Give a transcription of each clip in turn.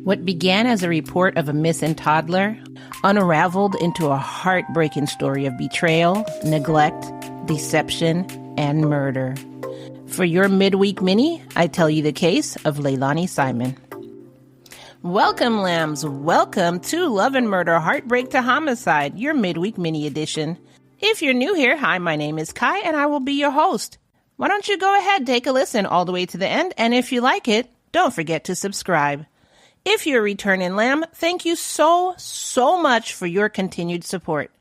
What began as a report of a missing toddler unraveled into a heartbreaking story of betrayal, neglect, deception, and murder. For your midweek mini, I tell you the case of Leilani Simon. Welcome, lambs. Welcome to Love and Murder, Heartbreak to Homicide, your midweek mini edition. If you're new here, hi, my name is Kai, and I will be your host. Why don't you go ahead, take a listen all the way to the end, and if you like it, don't forget to subscribe. If you're a returning lamb, thank you so much for your continued support.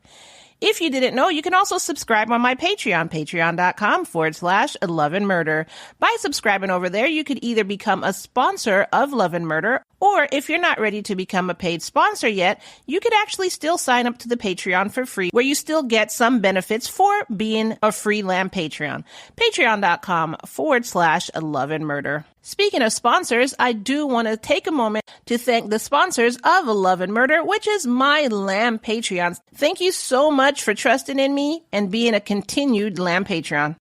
If you didn't know, you can also subscribe on my Patreon, patreon.com/Love and Murder. By subscribing over there, you could either become a sponsor of Love and Murder, or if you're not ready to become a paid sponsor yet, you could actually still sign up to the Patreon for free, where you still get some benefits for being a free lamb Patreon. Patreon.com/Love and Murder. Speaking of sponsors, I do want to take a moment to thank the sponsors of Love and Murder, which is my Lamb Patreon. Thank you so much for trusting in me and being a continued Lamb Patreon.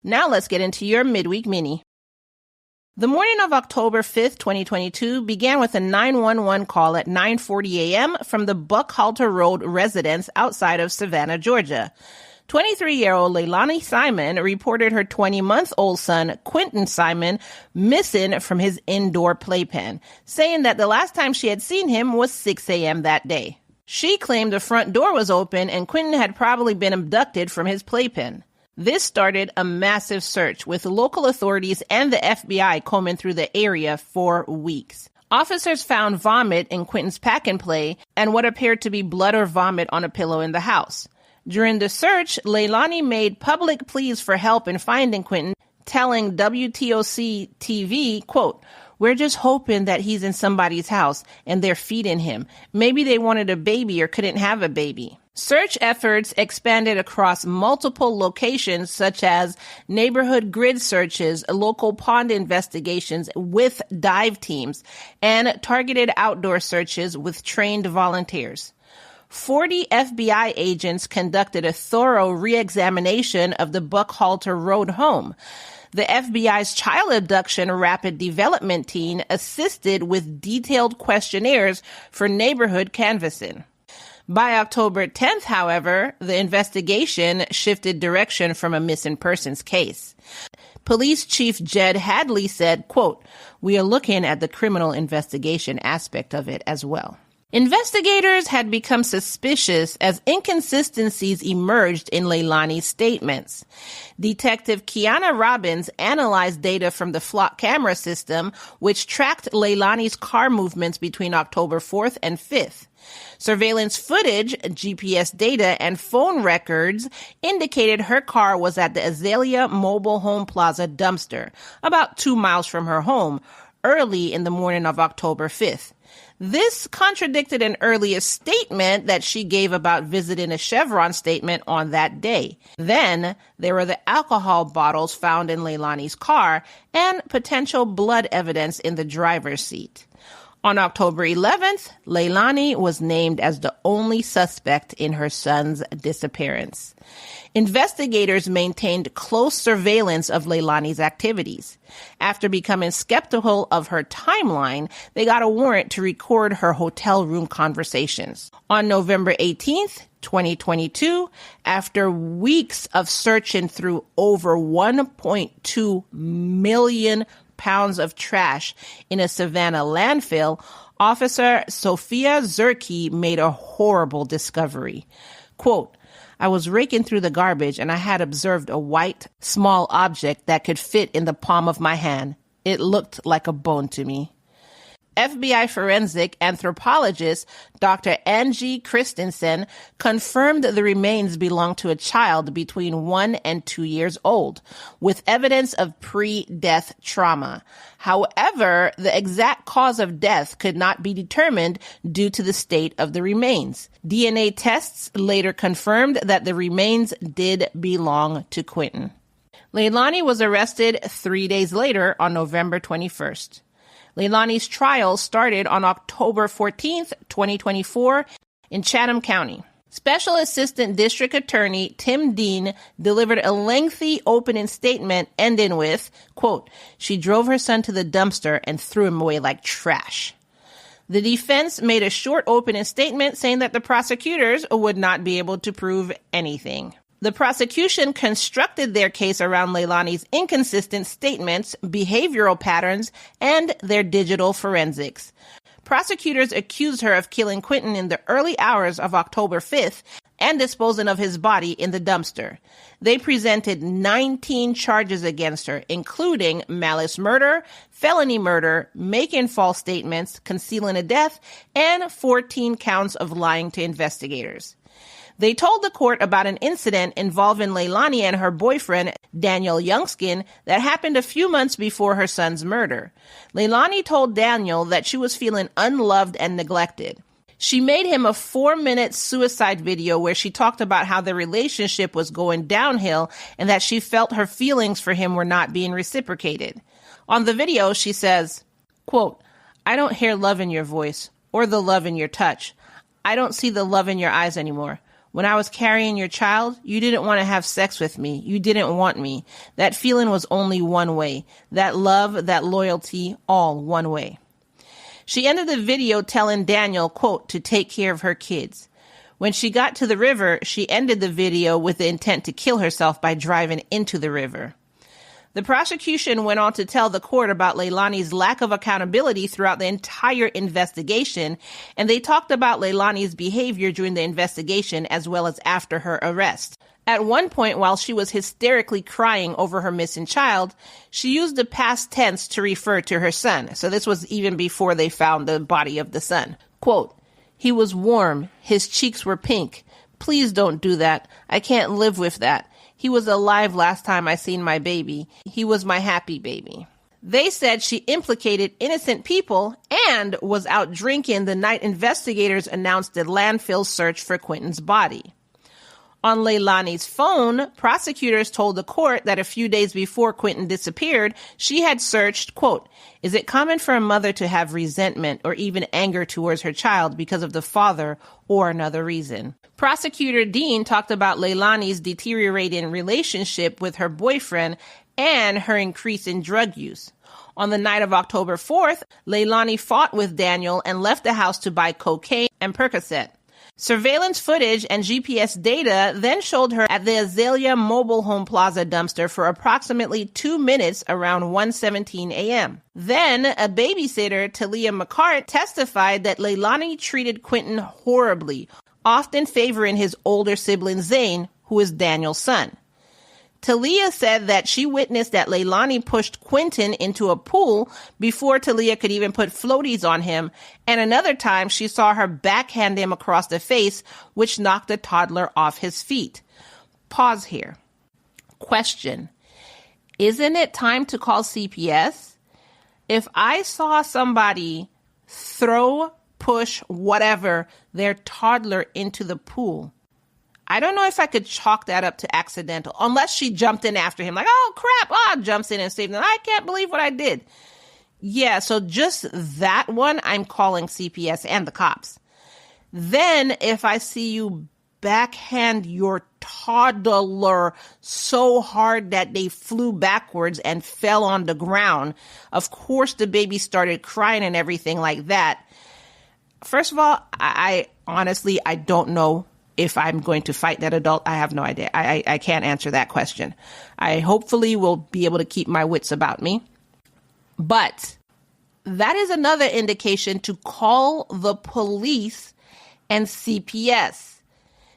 Now let's get into your midweek mini. The morning of October 5th, 2022 began with a 911 call at 9:40 a.m. from the Buckhalter Road residence outside of Savannah, Georgia. 23-year-old Leilani Simon reported her 20-month-old son, Quinton Simon, missing from his indoor playpen, saying that the last time she had seen him was 6 a.m. that day. She claimed the front door was open and Quinton had probably been abducted from his playpen. This started a massive search, with local authorities and the FBI combing through the area for weeks. Officers found vomit in Quinton's pack and play and what appeared to be blood or vomit on a pillow in the house. During the search, Leilani made public pleas for help in finding Quinton, telling WTOC TV, quote, "We're just hoping that he's in somebody's house and they're feeding him. Maybe they wanted a baby or couldn't have a baby." Search efforts expanded across multiple locations, such as neighborhood grid searches, local pond investigations with dive teams, and targeted outdoor searches with trained volunteers. 40 FBI agents conducted a thorough re-examination of the Buckhalter Road home. The FBI's Child Abduction Rapid Development Team assisted with detailed questionnaires for neighborhood canvassing. By October 10th, however, the investigation shifted direction from a missing persons case. Police Chief Jed Hadley said, quote, "We are looking at the criminal investigation aspect of it as well." Investigators had become suspicious as inconsistencies emerged in Leilani's statements. Detective Kiana Robbins analyzed data from the flock camera system, which tracked Leilani's car movements between October 4th and 5th. Surveillance footage, GPS data, and phone records indicated her car was at the Azalea Mobile Home Plaza dumpster, about 2 miles from her home, early in the morning of October 5th. This contradicted an earlier statement that she gave about visiting a Chevron statement on that day. Then there were the alcohol bottles found in Leilani's car and potential blood evidence in the driver's seat. On October 11th, Leilani was named as the only suspect in her son's disappearance. Investigators maintained close surveillance of Leilani's activities. After becoming skeptical of her timeline, they got a warrant to record her hotel room conversations. On November 18th, 2022, after weeks of searching through over 1.2 million pounds of trash in a Savannah landfill, Officer Sophia Zerke made a horrible discovery. Quote, "I was raking through the garbage and I had observed a white, small object that could fit in the palm of my hand. It looked like a bone to me." FBI forensic anthropologist Dr. Angie Christensen confirmed the remains belonged to a child between 1 and 2 years old, with evidence of pre-death trauma. However, the exact cause of death could not be determined due to the state of the remains. DNA tests later confirmed that the remains did belong to Quinton. Leilani was arrested 3 days later on November 21st. Leilani's trial started on October 14th, 2024 in Chatham County. Special Assistant District Attorney Tim Dean delivered a lengthy opening statement ending with, quote, "She drove her son to the dumpster and threw him away like trash." The defense made a short opening statement saying that the prosecutors would not be able to prove anything. The prosecution constructed their case around Leilani's inconsistent statements, behavioral patterns, and their digital forensics. Prosecutors accused her of killing Quinton in the early hours of October 5th and disposing of his body in the dumpster. They presented 19 charges against her, including malice murder, felony murder, making false statements, concealing a death, and 14 counts of lying to investigators. They told the court about an incident involving Leilani and her boyfriend, Daniel Youngskin, that happened a few months before her son's murder. Leilani told Daniel that she was feeling unloved and neglected. She made him a 4-minute suicide video where she talked about how the relationship was going downhill and that she felt her feelings for him were not being reciprocated. On the video, she says, quote, "I don't hear love in your voice or the love in your touch. I don't see the love in your eyes anymore. When I was carrying your child, you didn't want to have sex with me. You didn't want me. That feeling was only one way. That love, that loyalty, all one way." She ended the video telling Daniel, quote, to take care of her kids. When she got to the river, she ended the video with the intent to kill herself by driving into the river. The prosecution went on to tell the court about Leilani's lack of accountability throughout the entire investigation, and they talked about Leilani's behavior during the investigation as well as after her arrest. At one point, while she was hysterically crying over her missing child, she used the past tense to refer to her son. So this was even before they found the body of the son. Quote, "He was warm. His cheeks were pink. Please don't do that. I can't live with that. He was alive last time I seen my baby. He was my happy baby." They said she implicated innocent people and was out drinking the night investigators announced the landfill search for Quinton's body. On Leilani's phone, prosecutors told the court that a few days before Quinton disappeared, she had searched, quote, "Is it common for a mother to have resentment or even anger towards her child because of the father or another reason?" Prosecutor Dean talked about Leilani's deteriorating relationship with her boyfriend and her increase in drug use. On the night of October 4th, Leilani fought with Daniel and left the house to buy cocaine and Percocet. Surveillance footage and GPS data then showed her at the Azalea Mobile Home Plaza dumpster for approximately 2 minutes around 1:17 a.m. Then, a babysitter, Talia McCart, testified that Leilani treated Quinton horribly, often favoring his older sibling Zane, who is Daniel's son. Talia said that she witnessed that Leilani pushed Quinton into a pool before Talia could even put floaties on him, and another time she saw her backhand him across the face, which knocked the toddler off his feet. Pause here. Question. Isn't it time to call CPS? If I saw somebody throw, push, whatever, their toddler into the pool, I don't know if I could chalk that up to accidental, unless she jumped in after him, like, oh, crap, jumps in and saves him. I can't believe what I did. Yeah, so just that one, I'm calling CPS and the cops. Then if I see you backhand your toddler so hard that they flew backwards and fell on the ground, of course the baby started crying and everything like that. First of all, I honestly don't know if I'm going to fight that adult. I have no idea. I can't answer that question. I hopefully will be able to keep my wits about me. But that is another indication to call the police and CPS.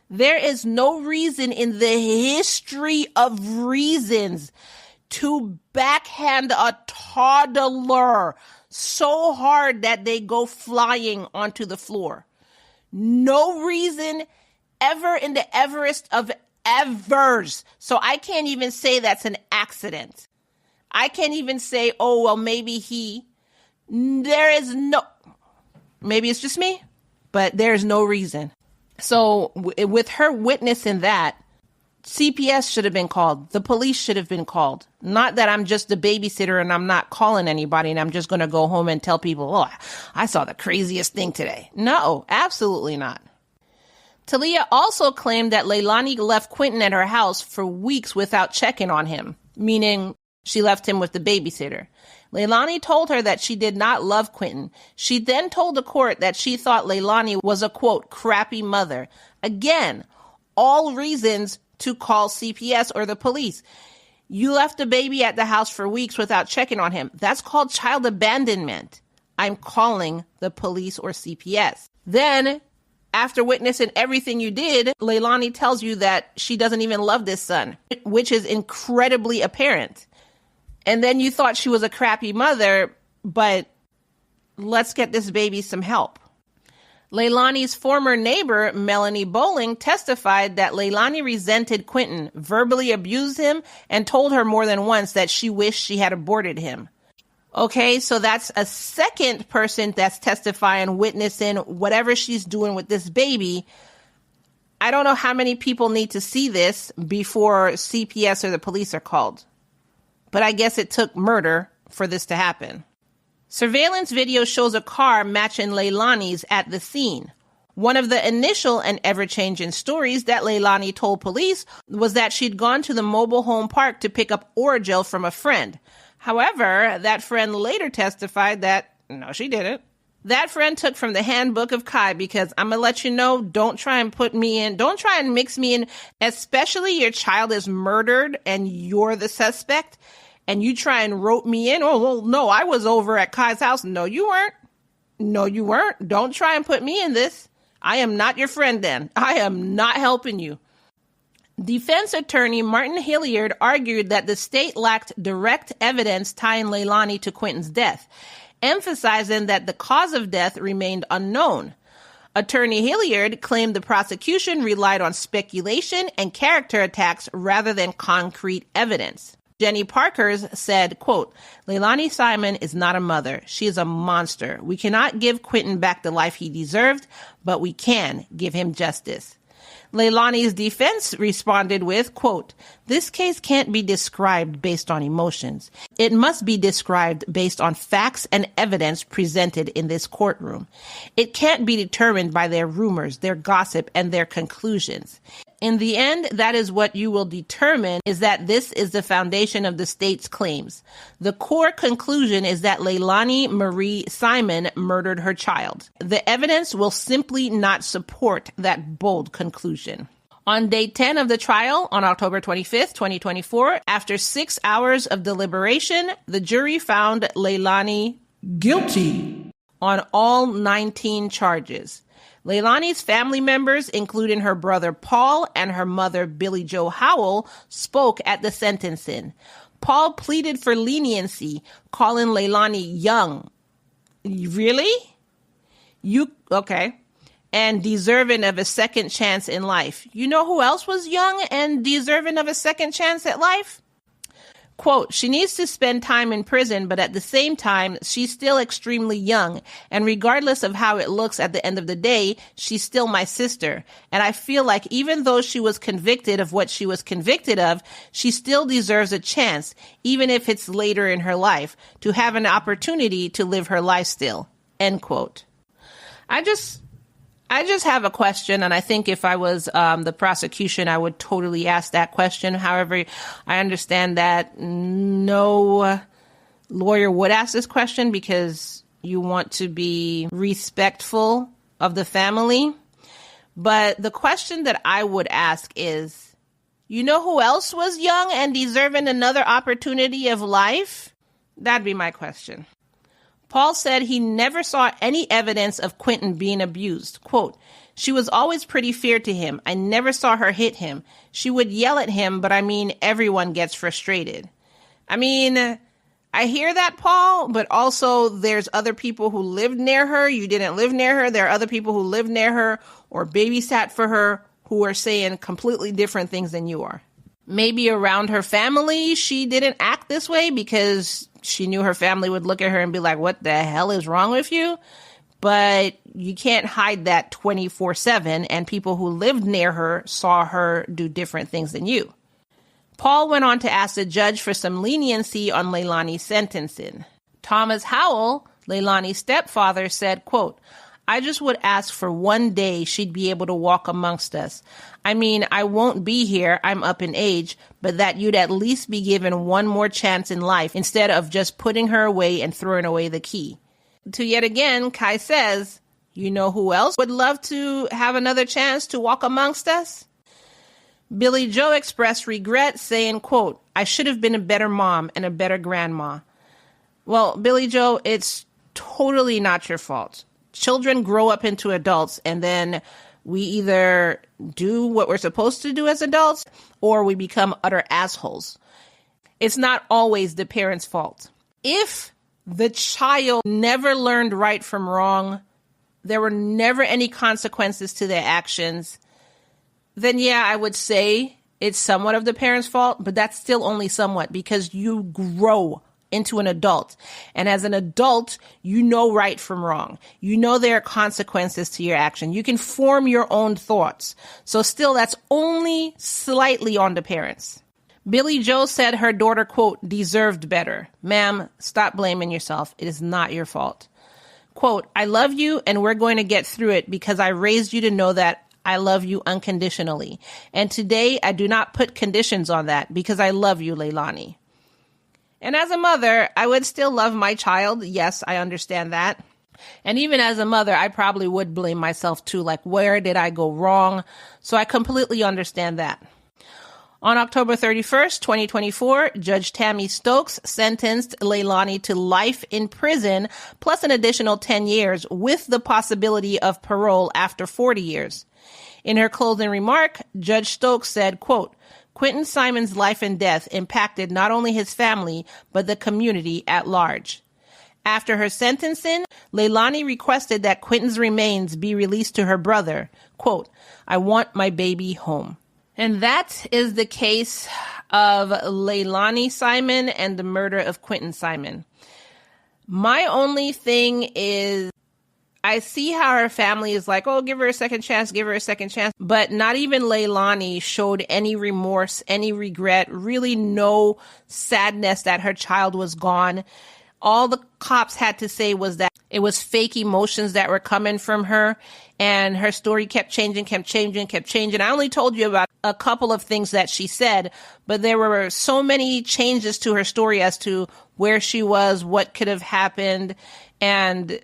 There is no reason in the history of reasons to backhand a toddler so hard that they go flying onto the floor. No reason ever in the everest of evers. So I can't even say that's an accident. I can't even say, oh, well, maybe there is no, maybe it's just me, but there's no reason. So with her witnessing that, CPS should have been called. The police should have been called. Not that I'm just a babysitter and I'm not calling anybody and I'm just going to go home and tell people, oh, I saw the craziest thing today. No, absolutely not. Talia also claimed that Leilani left Quinton at her house for weeks without checking on him, meaning she left him with the babysitter. Leilani told her that she did not love Quinton. She then told the court that she thought Leilani was a, quote, crappy mother. Again, all reasons to call CPS or the police. You left the baby at the house for weeks without checking on him. That's called child abandonment. I'm calling the police or CPS. Then, after witnessing everything you did, Leilani tells you that she doesn't even love this son, which is incredibly apparent. And then you thought she was a crappy mother, but let's get this baby some help. Leilani's former neighbor, Melanie Bowling, testified that Leilani resented Quinton, verbally abused him, and told her more than once that she wished she had aborted him. Okay, so that's a second person that's testifying, witnessing whatever she's doing with this baby. I don't know how many people need to see this before CPS or the police are called. But I guess it took murder for this to happen. Surveillance video shows a car matching Leilani's at the scene. One of the initial and ever-changing stories that Leilani told police was that she'd gone to the mobile home park to pick up Orajel from a friend. However, that friend later testified that, no, she didn't. That friend took from the handbook of Kai because I'm going to let you know, don't try and put me in, don't try and mix me in, especially your child is murdered and you're the suspect. And you try and rope me in. Oh, well, no, I was over at Kai's house. No, you weren't. No, you weren't. Don't try and put me in this. I am not your friend then. I am not helping you. Defense attorney Martin Hilliard argued that the state lacked direct evidence tying Leilani to Quinton's death, emphasizing that the cause of death remained unknown. Attorney Hilliard claimed the prosecution relied on speculation and character attacks rather than concrete evidence. Jenny Parkers said, quote, Leilani Simon is not a mother. She is a monster. We cannot give Quinton back the life he deserved, but we can give him justice. Leilani's defense responded with, quote, this case can't be described based on emotions. It must be described based on facts and evidence presented in this courtroom. It can't be determined by their rumors, their gossip, and their conclusions. In the end, that is what you will determine, is that this is the foundation of the state's claims. The core conclusion is that Leilani Marie Simon murdered her child. The evidence will simply not support that bold conclusion. On day 10 of the trial, on October 25th, 2024, after 6 hours of deliberation, the jury found Leilani guilty on all 19 charges. Leilani's family members, including her brother Paul and her mother Billie Joe Howell, spoke at the sentencing. Paul pleaded for leniency, calling Leilani young. Really? Okay. And deserving of a second chance in life. You know who else was young and deserving of a second chance at life? Quote, she needs to spend time in prison, but at the same time, she's still extremely young. And regardless of how it looks at the end of the day, she's still my sister. And I feel like even though she was convicted of what she was convicted of, she still deserves a chance, even if it's later in her life, to have an opportunity to live her life still. End quote. I just have a question, and I think if I was the prosecution, I would totally ask that question. However, I understand that no lawyer would ask this question because you want to be respectful of the family. But the question that I would ask is, you know who else was young and deserving another opportunity of life? That'd be my question. Paul said he never saw any evidence of Quinton being abused. Quote, she was always pretty fair to him. I never saw her hit him. She would yell at him, but I mean, everyone gets frustrated. I mean, I hear that, Paul, but also there's other people who lived near her. You didn't live near her. There are other people who lived near her or babysat for her who are saying completely different things than you are. Maybe around her family, she didn't act this way because she knew her family would look at her and be like, what the hell is wrong with you? But you can't hide that 24/7, and people who lived near her saw her do different things than you. Paul went on to ask the judge for some leniency on Leilani's sentencing. Thomas Howell, Leilani's stepfather, said, quote, I just would ask for one day she'd be able to walk amongst us. I mean, I won't be here, I'm up in age, but that you'd at least be given one more chance in life instead of just putting her away and throwing away the key. To yet again, Kai says, you know who else would love to have another chance to walk amongst us? Billy Joe expressed regret, saying, quote, I should have been a better mom and a better grandma. Well, Billy Joe, it's totally not your fault. Children grow up into adults, and then we either do what we're supposed to do as adults, or we become utter assholes. It's not always the parent's fault. If the child never learned right from wrong, there were never any consequences to their actions, then yeah, I would say it's somewhat of the parent's fault, but that's still only somewhat, because you grow into an adult. And as an adult, you know right from wrong. You know there are consequences to your action. You can form your own thoughts. So still, that's only slightly on the parents. Billy Joe said her daughter, quote, deserved better. Ma'am, stop blaming yourself. It is not your fault. Quote, I love you and we're going to get through it because I raised you to know that I love you unconditionally. And today I do not put conditions on that because I love you, Leilani. And as a mother, I would still love my child. Yes, I understand that. And even as a mother, I probably would blame myself too. Like, where did I go wrong? So I completely understand that. On October 31st, 2024, Judge Tammy Stokes sentenced Leilani to life in prison, plus an additional 10 years with the possibility of parole after 40 years. In her closing remark, Judge Stokes said, quote, Quinton Simon's life and death impacted not only his family, but the community at large. After her sentencing, Leilani requested that Quinton's remains be released to her brother. Quote, I want my baby home. And that is the case of Leilani Simon and the murder of Quinton Simon. My only thing is, I see how her family is like, oh, give her a second chance, give her a second chance. But not even Leilani showed any remorse, any regret, really no sadness that her child was gone. All the cops had to say was that it was fake emotions that were coming from her. And her story kept changing. I only told you about a couple of things that she said, but there were so many changes to her story as to where she was, what could have happened. And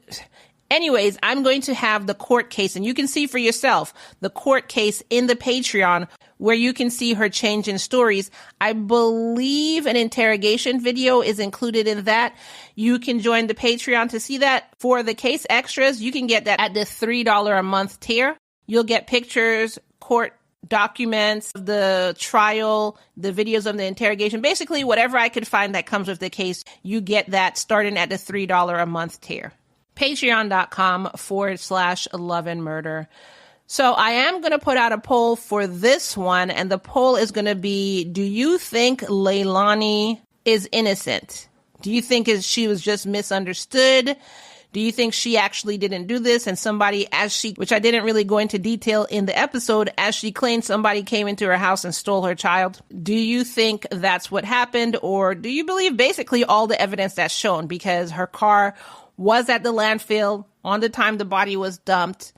anyways, I'm going to have the court case, and you can see for yourself the court case in the Patreon where you can see her change in stories. I believe an interrogation video is included in that. You can join the Patreon to see that. For the case extras, you can get that at the $3 a month tier. You'll get pictures, court documents, the trial, the videos of the interrogation, basically whatever I could find that comes with the case. You get that starting at the $3 a month tier. Patreon.com/loveandmurder. So I am going to put out a poll for this one, and the poll is going to be, do you think Leilani is innocent? Do you think she was just misunderstood? Do you think she actually didn't do this and somebody, which I didn't really go into detail in the episode, as she claimed somebody came into her house and stole her child? Do you think that's what happened? Or do you believe basically all the evidence that's shown? Because her car was at the landfill on the time the body was dumped.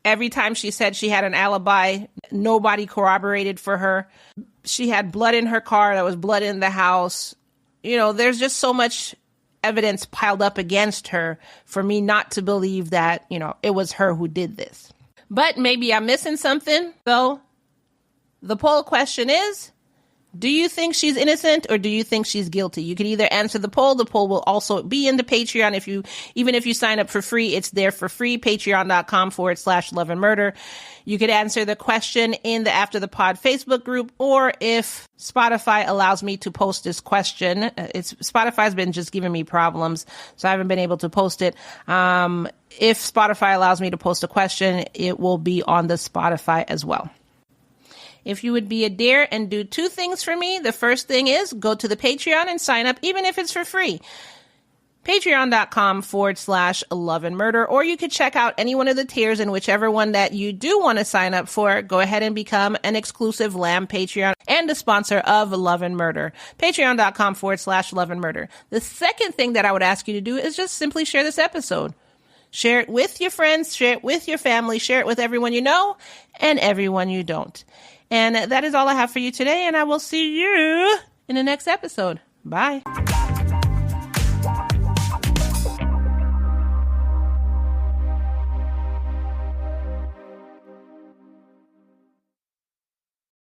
Every time she said she had an alibi, nobody corroborated for her. She had blood in her car. There was blood in the house. You know, there's just so much evidence piled up against her for me not to believe that, you know, it was her who did this. But maybe I'm missing something. So the poll question is, do you think she's innocent or do you think she's guilty? You can either answer the poll. The poll will also be in the Patreon. Even if you sign up for free, it's there for free. Patreon.com/loveandmurder. You could answer the question in the After the Pod Facebook group, or if Spotify allows me to post this question, Spotify's been just giving me problems, so I haven't been able to post it. If Spotify allows me to post a question, it will be on the Spotify as well. If you would be a dare and do two things for me, the first thing is go to the Patreon and sign up, even if it's for free. Patreon.com/loveandmurder, or you could check out any one of the tiers, and whichever one that you do want to sign up for, go ahead and become an exclusive Lamb Patreon and a sponsor of Love and Murder. Patreon.com/loveandmurder. The second thing that I would ask you to do is just simply share this episode. Share it with your friends, share it with your family, share it with everyone you know and everyone you don't. And that is all I have for you today, and I will see you in the next episode. Bye.